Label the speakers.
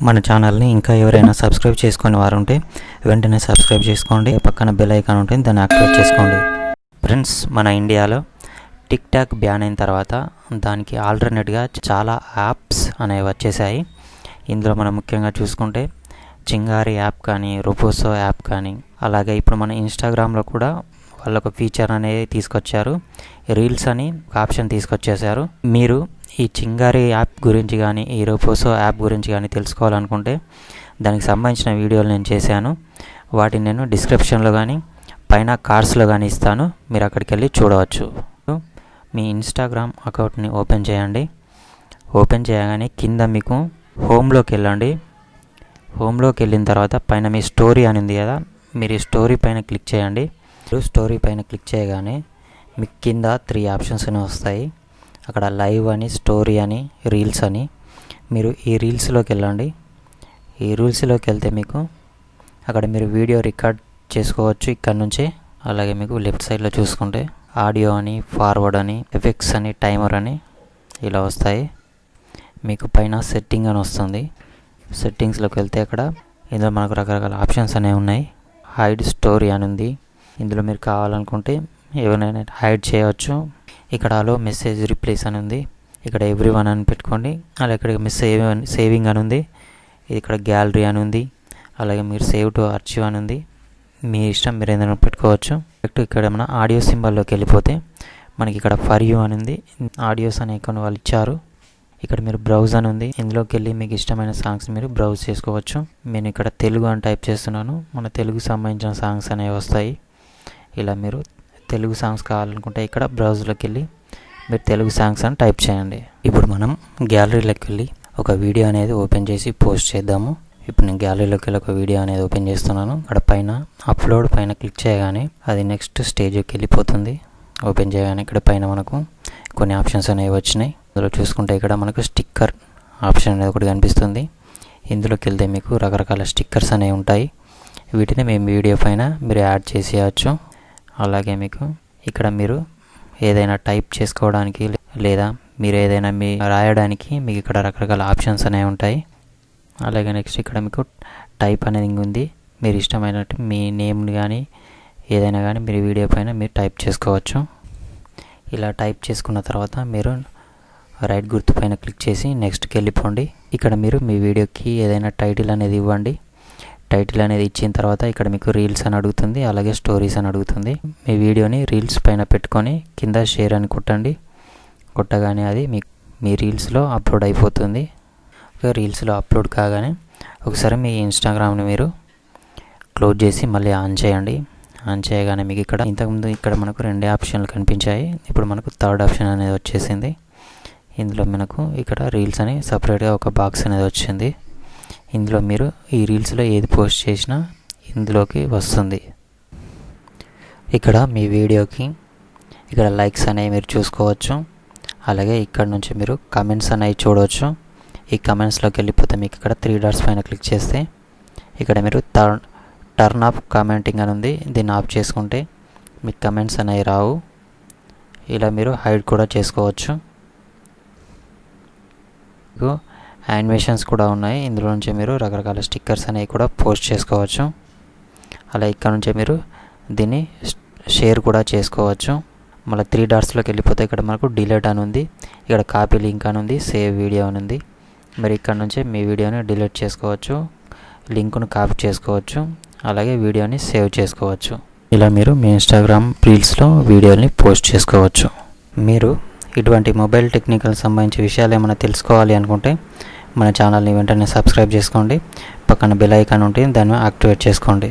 Speaker 1: మన ఛానల్ని ఇంకా ఎవరైనా సబ్స్క్రైబ్ చేసుకుని వారు ఉంటే వెంటనే సబ్స్క్రైబ్ చేసుకోండి. పక్కన బెల్ ఐకాన్ ఉంటుంది, దాన్ని యాక్టివేట్ చేసుకోండి. ఫ్రెండ్స్, మన ఇండియాలో టిక్ టాక్ బ్యాన్ అయిన తర్వాత దానికి ఆల్టర్నేట్గా చాలా యాప్స్ అనేవి వచ్చేసాయి. ఇందులో మనం ముఖ్యంగా చూసుకుంటే చింగారి యాప్ కానీ, రొపోసో యాప్ కానీ, అలాగే ఇప్పుడు మన ఇన్స్టాగ్రామ్లో కూడా వాళ్ళొక ఫీచర్ అనేది తీసుకొచ్చారు. రీల్స్ అని ఒక ఆప్షన్ తీసుకొచ్చేసారు. మీరు ఈ చింగారి యాప్ గురించి కానీ, ఈ రొపోసో యాప్ గురించి కానీ తెలుసుకోవాలనుకుంటే దానికి సంబంధించిన వీడియోలు నేను చేశాను. వాటిని నేను డిస్క్రిప్షన్లో కానీ పైన కార్డ్స్లో కానీ ఇస్తాను, మీరు అక్కడికి వెళ్ళి చూడవచ్చు. మీ ఇన్స్టాగ్రామ్ అకౌంట్ని ఓపెన్ చేయండి. ఓపెన్ చేయగానే కింద మీకు హోమ్లోకి వెళ్ళండి. హోమ్లోకి వెళ్ళిన తర్వాత పైన మీ స్టోరీ అని ఉంది కదా, మీరు ఈ స్టోరీ పైన క్లిక్ చేయండి. స్టోరీ పైన క్లిక్ చేయగానే మీకు కింద 3 ఆప్షన్స్ అనేవి వస్తాయి. అక్కడ లైవ్ అని, స్టోరీ అని, రీల్స్ అని. మీరు ఈ రీల్స్లోకి వెళ్ళండి. ఈ రీల్స్లోకి వెళ్తే మీకు అక్కడ మీరు వీడియో రికార్డ్ చేసుకోవచ్చు ఇక్కడ నుంచే. అలాగే మీకు లెఫ్ట్ సైడ్లో చూసుకుంటే ఆడియో అని, ఫార్వర్డ్ అని, ఎఫెక్ట్స్ అని, టైమర్ అని ఇలా వస్తాయి. మీకు పైన సెట్టింగ్ అని వస్తుంది. సెట్టింగ్స్లోకి వెళ్తే అక్కడ ఇందులో మనకు రకరకాల ఆప్షన్స్ అనేవి ఉన్నాయి. హైడ్ స్టోరీ అని ఉంది. ఇందులో మీరు కావాలనుకుంటే ఎవరైనా హైడ్ చేయవచ్చు. ఇక్కడ అలో మెసేజ్ రిప్లేస్ అని ఉంది. ఇక్కడ ఎవ్రీవన్ అని పెట్టుకోండి. అలాగే ఇక్కడ సేవింగ్ అని ఉంది. ఇది ఇక్కడ గ్యాలరీ అని ఉంది. అలాగే మీరు సేవ్ టు ఆర్చివ్ అని ఉంది. మీ ఇష్టం, మీరు ఏదైనా పెట్టుకోవచ్చు. ఇక్కడ మన ఆడియో సింబల్లోకి వెళ్ళిపోతే మనకి ఇక్కడ ఫర్ యూ అని ఉంది. ఆడియోస్ అనే కొన్ని వాళ్ళు ఇచ్చారు. ఇక్కడ మీరు బ్రౌజ్ అని ఉంది. ఇందులోకి వెళ్ళి మీకు ఇష్టమైన సాంగ్స్ మీరు బ్రౌజ్ చేసుకోవచ్చు. నేను ఇక్కడ తెలుగు అని టైప్ చేస్తున్నాను. మన తెలుగు సంబంధించిన సాంగ్స్ అనేవి వస్తాయి. ఇలా మీరు తెలుగు సాంగ్స్ కావాలనుకుంటే ఇక్కడ బ్రౌజ్లోకి వెళ్ళి మీరు తెలుగు సాంగ్స్ అని టైప్ చేయండి. ఇప్పుడు మనం గ్యాలరీలోకి వెళ్ళి ఒక వీడియో అనేది ఓపెన్ చేసి పోస్ట్ చేద్దాము. ఇప్పుడు నేను గ్యాలరీలోకి వెళ్ళి ఒక వీడియో అనేది ఓపెన్ చేస్తున్నాను. అక్కడ పైన అప్లోడ్ పైన క్లిక్ చేయగానే అది నెక్స్ట్ స్టేజ్కి వెళ్ళిపోతుంది. ఓపెన్ చేయగానే ఇక్కడ పైన మనకు కొన్ని ఆప్షన్స్ అనేవి వచ్చినాయి. అందులో చూసుకుంటే ఇక్కడ మనకు స్టిక్కర్ ఆప్షన్ అనేది ఒకటి కనిపిస్తుంది. ఇందులోకి వెళ్తే మీకు రకరకాల స్టిక్కర్స్ అనేవి ఉంటాయి. వీటిని మేము వీడియో పైన మీరు యాడ్ చేసేయచ్చు. అలాగే మీకు ఇక్కడ మీరు ఏదైనా టైప్ చేసుకోవడానికి లేదా మీరు ఏదైనా మీ రాయడానికి మీకు ఇక్కడ రకరకాల ఆప్షన్స్ అనేవి ఉంటాయి. అలాగే నెక్స్ట్ ఇక్కడ మీకు టైప్ అనేది ఉంది. మీరు ఇష్టమైనట్టు మీ నేమ్ని కానీ ఏదైనా కానీ మీరు వీడియో పైన మీరు టైప్ చేసుకోవచ్చు. ఇలా టైప్ చేసుకున్న తర్వాత మీరు రైట్ గుర్తు పైన క్లిక్ చేసి నెక్స్ట్కి వెళ్ళిపోండి. ఇక్కడ మీరు మీ వీడియోకి ఏదైనా టైటిల్ అనేది ఇవ్వండి. టైటిల్ అనేది ఇచ్చిన తర్వాత ఇక్కడ మీకు రీల్స్ అని అడుగుతుంది, అలాగే స్టోరీస్ అని అడుగుతుంది. మీ వీడియోని రీల్స్ పైన పెట్టుకొని కింద షేర్ అని కొట్టండి. కొట్టగానే అది మీ రీల్స్లో అప్లోడ్ అయిపోతుంది. రీల్స్లో అప్లోడ్ కాగానే ఒకసారి మీ ఇన్స్టాగ్రామ్ని మీరు క్లోజ్ చేసి మళ్ళీ ఆన్ చేయండి. ఆన్ చేయగానే మీకు ఇక్కడ ఇంతకుముందు ఇక్కడ మనకు 2 ఆప్షన్లు కనిపించాయి. ఇప్పుడు మనకు 3rd ఆప్షన్ అనేది వచ్చేసింది. ఇందులో మనకు ఇక్కడ రీల్స్ అని సపరేట్గా ఒక బాక్స్ అనేది వచ్చింది. ఇందులో మీరు ఈ రీల్స్లో ఏది పోస్ట్ చేసినా ఇందులోకి వస్తుంది. ఇక్కడ మీ వీడియోకి ఇక్కడ లైక్స్ అనేవి మీరు చూసుకోవచ్చు. అలాగే ఇక్కడ నుంచి మీరు కమెంట్స్ అనేవి చూడవచ్చు. ఈ కమెంట్స్లోకి వెళ్ళిపోతే మీకు ఇక్కడ 3 డాట్స్ పైన క్లిక్ చేస్తే ఇక్కడ మీరు టర్న్ ఆఫ్ కామెంటింగ్ అని ఉంది. దీన్ని ఆఫ్ చేసుకుంటే మీకు కమెంట్స్ అనేవి రావు. ఇలా మీరు హైడ్ కూడా చేసుకోవచ్చు. మీకు యానిమేషన్స్ కూడా ఉన్నాయి. ఇందులో నుంచి మీరు రకరకాల స్టిక్కర్స్ అనేవి కూడా పోస్ట్ చేసుకోవచ్చు. అలా ఇక్కడ నుంచి మీరు దీన్ని షేర్ కూడా చేసుకోవచ్చు. మళ్ళీ 3 డాట్స్లోకి వెళ్ళిపోతే ఇక్కడ మనకు డిలీట్ అని ఉంది. ఇక్కడ కాపీ లింక్ అని ఉంది, సేవ్ వీడియో అని ఉంది. మరి ఇక్కడ నుంచి మీ వీడియోని డిలీట్ చేసుకోవచ్చు, లింక్ను కాపీ చేసుకోవచ్చు, అలాగే వీడియోని సేవ్ చేసుకోవచ్చు. ఇలా మీరు మీ ఇన్స్టాగ్రామ్ రీల్స్లో వీడియోని పోస్ట్ చేసుకోవచ్చు. మీరు ఇటువంటి మొబైల్ టెక్నికల్ సంబంధించిన విషయాలు ఏమైనా తెలుసుకోవాలి అనుకుంటే మన ఛానల్ని వెంటనే సబ్స్క్రైబ్ చేసుకోండి. పక్కన బెల్ ఐకాన్ ఉంటుంది, దాన్ని యాక్టివేట్ చేసుకోండి.